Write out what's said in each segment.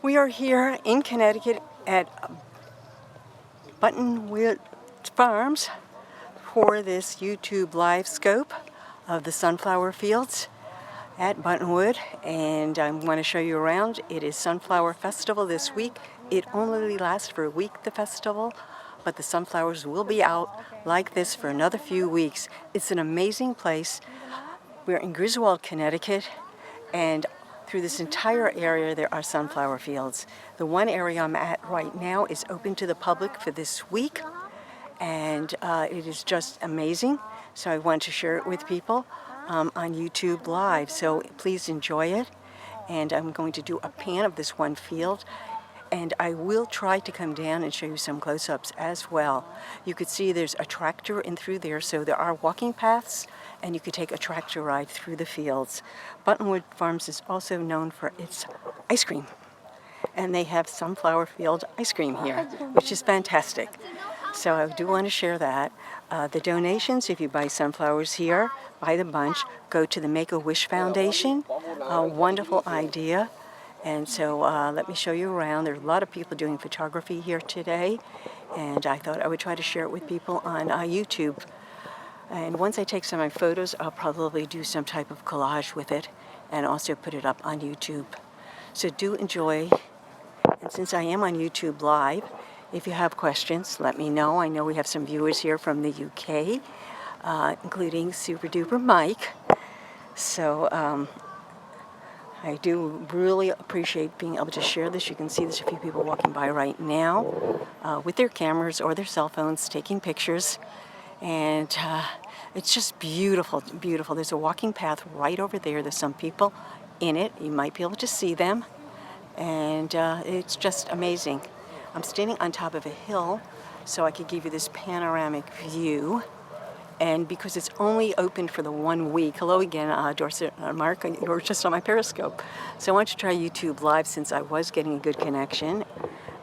We are here in Connecticut at Buttonwood Farms for this YouTube live scope of the sunflower fields at Buttonwood, and I want to show you around. It is Sunflower Festival this week. It only lasts for a week, the festival, but the sunflowers will be out like this for another few weeks. It's an amazing place. We're in Griswold, Connecticut, and through this entire area there are sunflower fields. The one area I'm at right now is open to the public for this week, and it is just amazing. So I want to share it with people on YouTube Live. So please enjoy it. And I'm going to do a pan of this one field, and I will try to come down and show you some close-ups as well. You could see there's a tractor in through there, so there are walking paths, and you could take a tractor ride through the fields. Buttonwood Farms is also known for its ice cream, and they have sunflower field ice cream here, which is fantastic. So I do want to share that. The donations, if you buy sunflowers here by the bunch, go to the Wish Foundation. A wonderful idea. And so let me show you around. There are a lot of people doing photography here today, and I thought I would try to share it with people on YouTube. And once I take some of my photos, I'll probably do some type of collage with it and also put it up on YouTube. So do enjoy. And since I am on YouTube Live, if you have questions, let me know. I know we have some viewers here from the UK, including Super Duper Mike. So I do really appreciate being able to share this. You can see there's a few people walking by right now with their cameras or their cell phones taking pictures. And it's just beautiful, beautiful. There's a walking path right over there. There's some people in it. You might be able to see them. And it's just amazing. I'm standing on top of a hill, so I could give you this panoramic view. And because it's only open for the 1 week, hello again, Dorset, Mark, you're just on my Periscope. So I want to try YouTube Live since I was getting a good connection.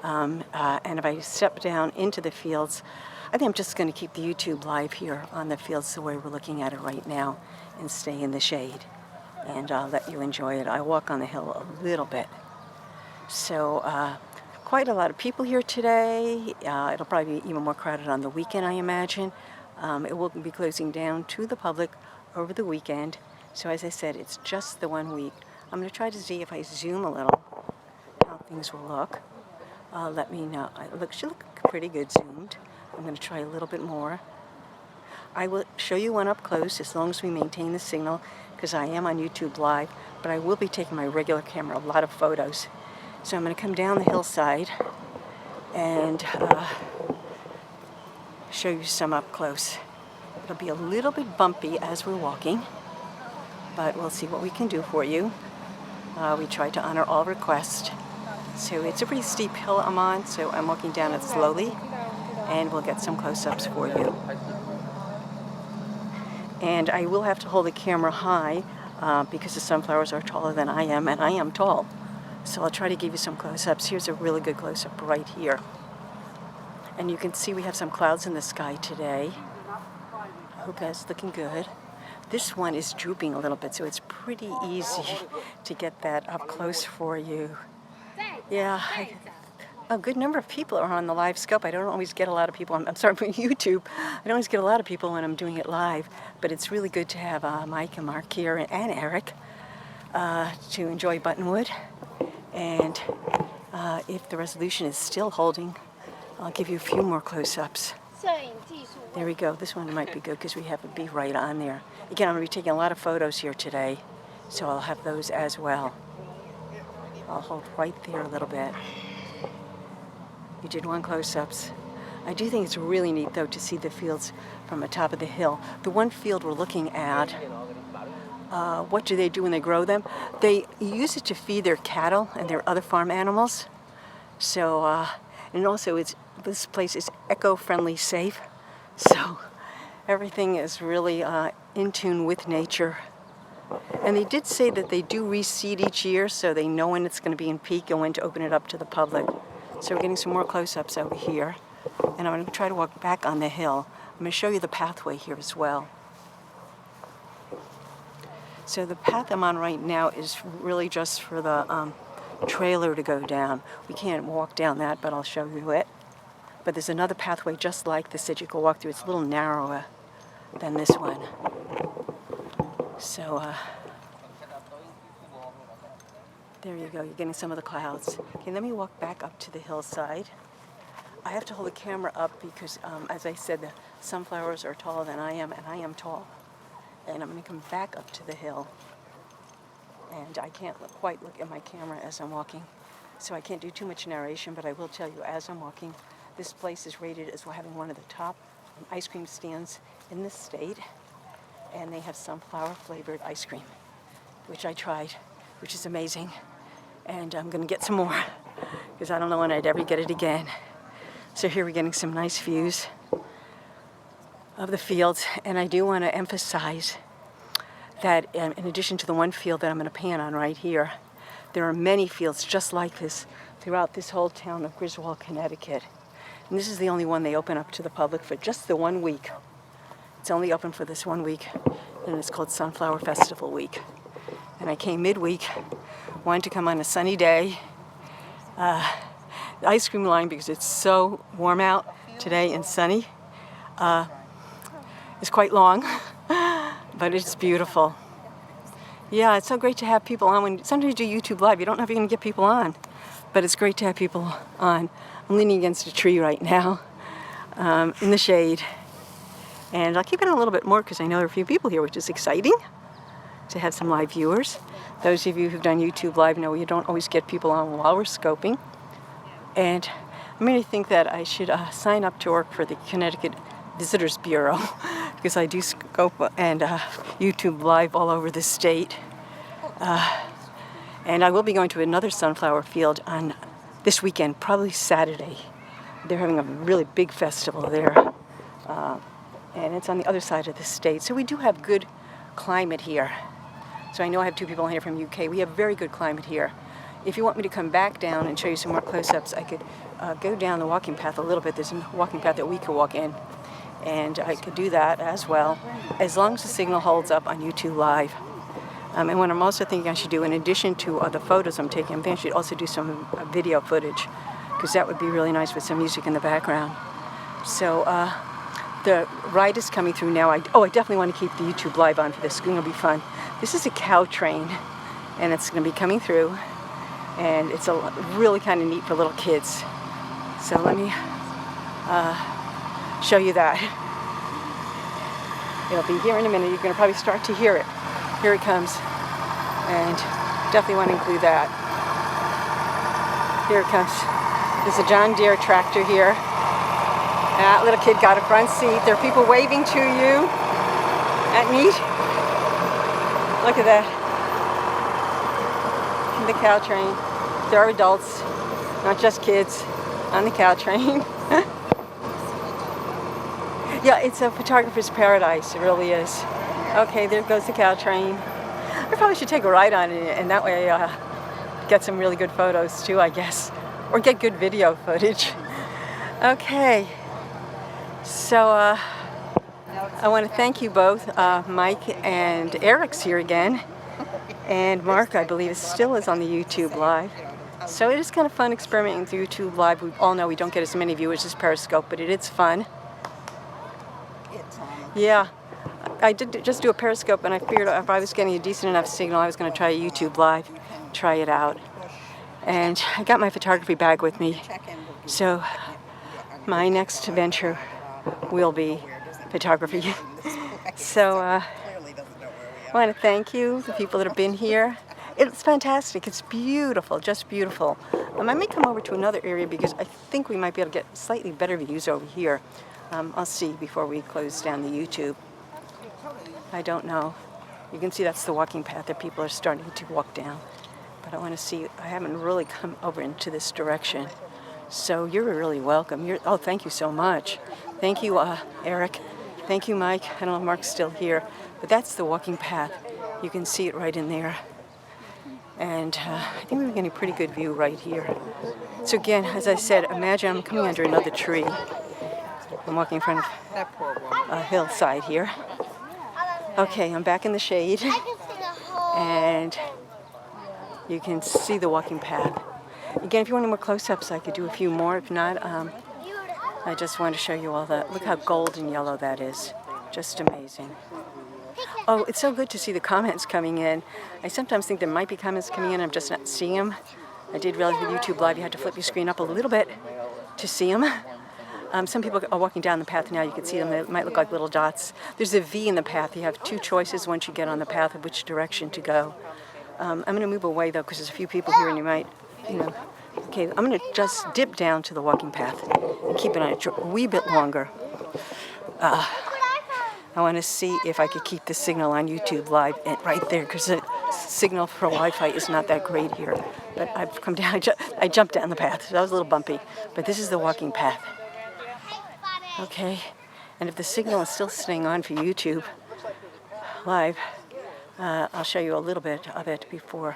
And if I step down into the fields, I think I'm just going to keep the YouTube Live here on the fields the way we're looking at it right now and stay in the shade. And I'll let you enjoy it. I walk on the hill a little bit. So quite a lot of people here today. It'll probably be even more crowded on the weekend, I imagine. It will be closing down to the public over the weekend. So as I said, it's just the 1 week. I'm going to try to see if I zoom a little how things will look. Let me know. It should look pretty good zoomed. I'm going to try a little bit more. I will show you one up close as long as we maintain the signal, because I am on YouTube Live, but I will be taking my regular camera, a lot of photos. So I'm going to come down the hillside and show you some up close. It'll be a little bit bumpy as we're walking, but we'll see what we can do for you. We try to honor all requests. So it's a pretty steep hill I'm on, so I'm walking down it slowly, and we'll get some close-ups for you. And I will have to hold the camera high because the sunflowers are taller than I am, and I am tall. So I'll try to give you some close-ups. Here's a really good close-up right here. And you can see we have some clouds in the sky today. I hope that's looking good. This one is drooping a little bit, so it's pretty easy to get that up close for you. Yeah, a good number of people are on the live scope. I don't always get a lot of people. I'm sorry, for YouTube. I don't always get a lot of people when I'm doing it live, but it's really good to have Mike and Mark here and Eric to enjoy Buttonwood. And if the resolution is still holding, I'll give you a few more close-ups. There we go. This one might be good because we have a bee right on there. Again, I'm going to be taking a lot of photos here today, so I'll have those as well. I'll hold right there a little bit. You did one close-ups. I do think it's really neat, though, to see the fields from the top of the hill. The one field we're looking at, what do they do when they grow them? They use it to feed their cattle and their other farm animals. So, and also this place is eco-friendly safe. So everything is really in tune with nature. And they did say that they do reseed each year, so they know when it's going to be in peak and when to open it up to the public. So we're getting some more close-ups over here. And I'm going to try to walk back on the hill. I'm going to show you the pathway here as well. So the path I'm on right now is really just for the trailer to go down. We can't walk down that, but I'll show you it. But there's another pathway just like this that you can walk through. It's a little narrower than this one. So there you go. You're getting some of the clouds. Okay, let me walk back up to the hillside. I have to hold the camera up because, as I said, the sunflowers are taller than I am, and I am tall. And I'm going to come back up to the hill. And I can't quite look at my camera as I'm walking, so I can't do too much narration, but I will tell you as I'm walking, this place is rated as having one of the top ice cream stands in the state, and they have sunflower-flavored ice cream, which I tried, which is amazing. And I'm going to get some more, because I don't know when I'd ever get it again. So here we're getting some nice views of the fields, and I do want to emphasize that in addition to the one field that I'm going to pan on right here, there are many fields just like this throughout this whole town of Griswold, Connecticut. And this is the only one they open up to the public for just the 1 week. It's only open for this 1 week, and it's called Sunflower Festival Week. And I came midweek, wanted to come on a sunny day. The ice cream line, because it's so warm out today and sunny, is quite long, but it's beautiful. Yeah, it's so great to have people on. When sometimes you do YouTube Live, you don't know if you're going to get people on, but it's great to have people on. I'm leaning against a tree right now in the shade, and I'll keep it a little bit more because I know there are a few people here, which is exciting to have some live viewers. Those of you who've done YouTube Live know you don't always get people on while we're scoping. And I'm going to think that I should sign up to work for the Connecticut Visitors Bureau because I do scope and YouTube Live all over the state. And I will be going to another sunflower field on this weekend, probably Saturday. They're having a really big festival there. And it's on the other side of the state. So we do have good climate here. So I know I have two people here from UK. We have very good climate here. If you want me to come back down and show you some more close-ups, I could go down the walking path a little bit. There's a walking path that we could walk in. And I could do that as well, as long as the signal holds up on YouTube Live. And what I'm also thinking I should do, in addition to the photos I'm taking, I'm thinking I should also do some video footage, because that would be really nice with some music in the background. So the ride is coming through now. I definitely want to keep the YouTube Live on for this. It's going to be fun. This is a cow train, and it's going to be coming through, and it's really kind of neat for little kids. So let me show you that. It'll be here in a minute. You're going to probably start to hear it. Here it comes, and definitely want to include that. Here it comes. There's a John Deere tractor here. That little kid got a front seat. There are people waving to you. Isn't that neat? Look at that. The cow train. There are adults, not just kids, on the cow train. Yeah, it's a photographer's paradise. It really is. Okay, there goes the cow train. I probably should take a ride on it, and that way get some really good photos too, I guess. Or get good video footage. Okay. So I want to thank you both. Mike and Eric's here again. And Mark, I believe, still is on the YouTube Live. So it is kind of fun experimenting with YouTube Live. We all know we don't get as many viewers as Periscope, but it is fun. Yeah. I did just do a Periscope, and I figured if I was getting a decent enough signal, I was going to try YouTube Live, try it out. And I got my photography bag with me. So my next venture will be photography. So I want to thank you, the people that have been here. It's fantastic. It's beautiful, just beautiful. I may come over to another area because I think we might be able to get slightly better views over here. I'll see before we close down the YouTube. I don't know. You can see that's the walking path that people are starting to walk down. But I want to see, I haven't really come over into this direction. So you're really welcome. Oh, thank you so much. Thank you, Eric. Thank you, Mike. I don't know if Mark's still here, but that's the walking path. You can see it right in there. And I think we're getting a pretty good view right here. So again, as I said, imagine I'm coming under another tree. I'm walking in front of a hillside here. Okay, I'm back in the shade. and you can see the walking path. Again, if you want any more close-ups, I could do a few more. If not, I just wanted to show you all that. Look how gold and yellow that is. Just amazing. Oh, it's so good to see the comments coming in. I sometimes think there might be comments coming in, I'm just not seeing them. I did realize with YouTube Live you had to flip your screen up a little bit to see them. Some people are walking down the path now. You can see them. They might look like little dots. There's a V in the path. You have two choices once you get on the path of which direction to go. I'm going to move away, though, because there's a few people here and you might, Okay, I'm going to just dip down to the walking path and keep it on a wee bit longer. I want to see if I could keep the signal on YouTube Live right there, because the signal for Wi-Fi is not that great here. But I've come down, I jumped down the path, so that was a little bumpy. But this is the walking path. Okay, and if the signal is still staying on for YouTube Live, I'll show you a little bit of it before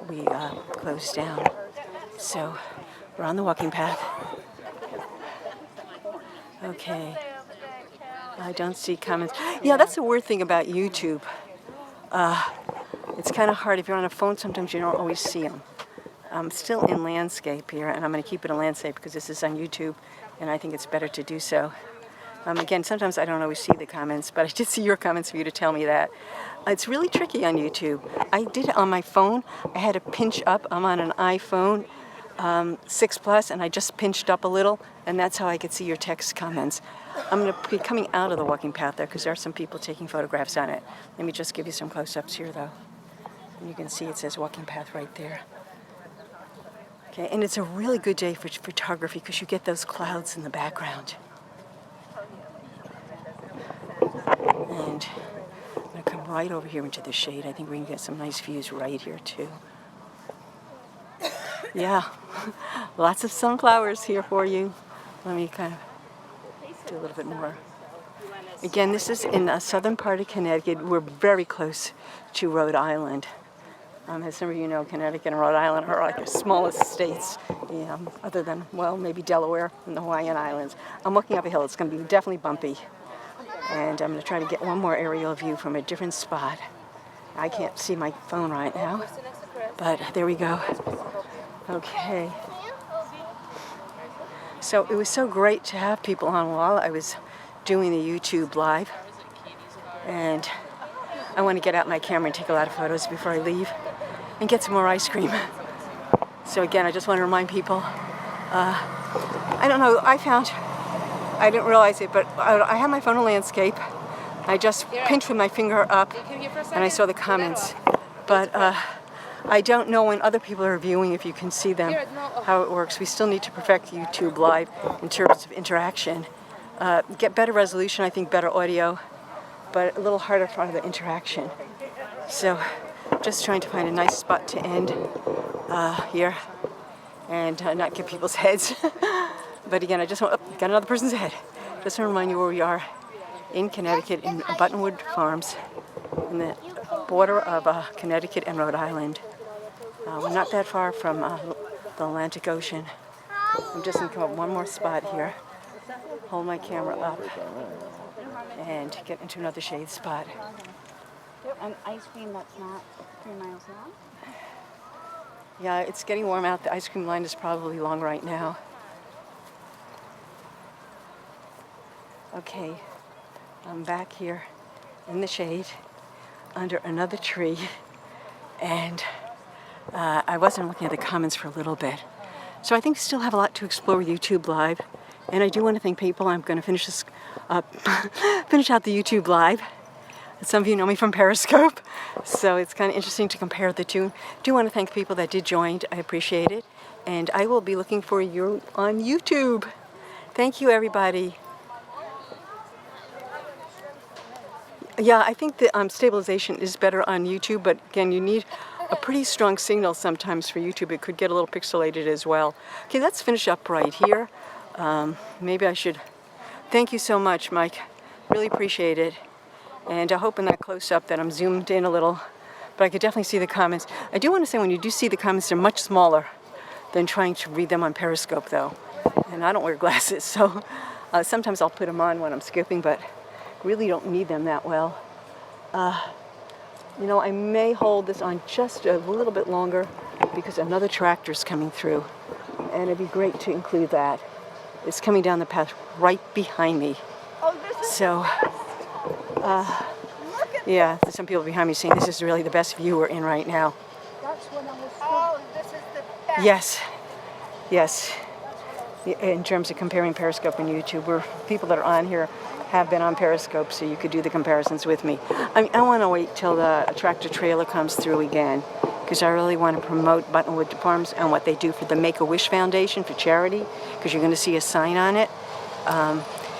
we close down. So, we're on the walking path. Okay. I don't see comments. Yeah, that's the weird thing about YouTube. It's kind of hard. If you're on a phone, sometimes you don't always see them. I'm still in landscape here, and I'm going to keep it in landscape because this is on YouTube, and I think it's better to do so. Again, sometimes I don't always see the comments, but I did see your comments for you to tell me that. It's really tricky on YouTube. I did it on my phone. I had to pinch up. I'm on an iPhone 6 Plus, and I just pinched up a little, and that's how I could see your text comments. I'm going to be coming out of the walking path there because there are some people taking photographs on it. Let me just give you some close-ups here, though. And you can see it says walking path right there. Okay, and it's a really good day for photography because you get those clouds in the background. And I'm going to come right over here into the shade. I think we can get some nice views right here, too. Yeah, lots of sunflowers here for you. Let me kind of do a little bit more. Again, this is in the southern part of Connecticut. We're very close to Rhode Island. As some of you know, Connecticut and Rhode Island are like the smallest states, other than, well, maybe Delaware and the Hawaiian Islands. I'm walking up a hill. It's going to be definitely bumpy. And I'm going to try to get one more aerial view from a different spot. I can't see my phone right now, but there we go. Okay. So it was so great to have people on while I was doing the YouTube Live. And I want to get out my camera and take a lot of photos before I leave and get some more ice cream. So again, I just want to remind people, I don't know, I didn't realize it, but I have my phone in landscape. I just pinched with my finger up and I saw the comments. But I don't know when other people are viewing if you can see them, how it works. We still need to perfect YouTube Live in terms of interaction. Get better resolution, I think better audio, but a little harder for the interaction. So just trying to find a nice spot to end here and not get people's heads. But again, I just want, got another person's head. Just want to remind you where we are in Connecticut, in Buttonwood Farms, in the border of Connecticut and Rhode Island. We're not that far from the Atlantic Ocean. I'm just going to come up one more spot here, hold my camera up, and get into another shade spot. An ice cream that's not 3 miles long? Yeah, it's getting warm out. The ice cream line is probably long right now. Okay, I'm back here in the shade under another tree, and I wasn't looking at the comments for a little bit. So I think we still have a lot to explore with YouTube Live, and I do want to thank people. I'm going to finish this finish out the YouTube Live. Some of you know me from Periscope, so it's kind of interesting to compare the two. I do want to thank people that did join. I appreciate it, and I will be looking for you on YouTube. Thank you, everybody. Yeah, I think the stabilization is better on YouTube, but again, you need a pretty strong signal sometimes for YouTube. It could get a little pixelated as well. Okay, let's finish up right here. Maybe I should... Thank you so much, Mike. Really appreciate it. And I hope in that close-up that I'm zoomed in a little, but I could definitely see the comments. I do want to say when you do see the comments, they're much smaller than trying to read them on Periscope, though. And I don't wear glasses, so sometimes I'll put them on when I'm skipping, but really don't need them that well. You know, I may hold this on just a little bit longer because another tractor is coming through, and it'd be great to include that. It's coming down the path right behind me. Oh, this is So, look at yeah, there's some people behind me saying this is really the best view we're in right now. That's what I was Oh, this is the best. Yes, yes. In terms of comparing Periscope and YouTube, people that are on here have been on Periscope, so you could do the comparisons with me. I want to wait till the tractor trailer comes through again, because I really want to promote Buttonwood Farms and what they do for the Make-A-Wish Foundation for charity, because you're going to see a sign on it.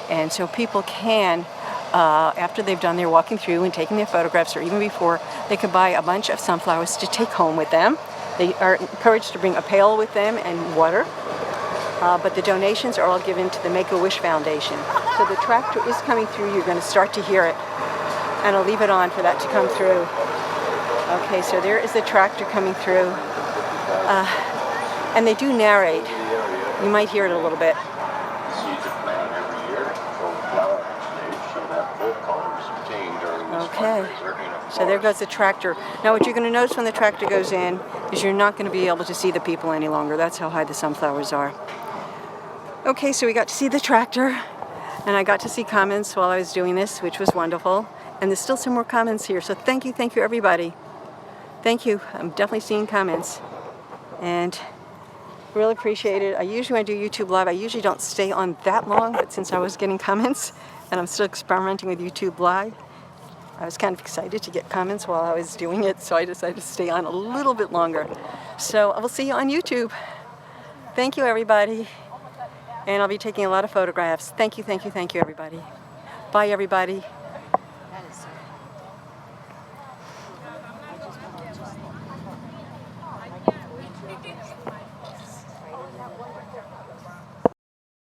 And so people can, after they've done their walking through and taking their photographs, or even before, they could buy a bunch of sunflowers to take home with them. They are encouraged to bring a pail with them and water. But the donations are all given to the Make-A-Wish Foundation. So the tractor is coming through. You're going to start to hear it. And I'll leave it on for that to come through. Okay, so there is the tractor coming through. And they do narrate. You might hear it a little bit. Okay, so there goes the tractor. Now what you're going to notice when the tractor goes in is you're not going to be able to see the people any longer. That's how high the sunflowers are. Okay, so we got to see the tractor, and I got to see comments while I was doing this, which was wonderful. And there's still some more comments here, so thank you everybody. Thank you. I'm definitely seeing comments, and really appreciate it. I usually, when I do YouTube Live, I usually don't stay on that long, but since I was getting comments, and I'm still experimenting with YouTube Live, I was kind of excited to get comments while I was doing it, so I decided to stay on a little bit longer. So I will see you on YouTube. Thank you, everybody. And I'll be taking a lot of photographs. Thank you, everybody. Bye, everybody.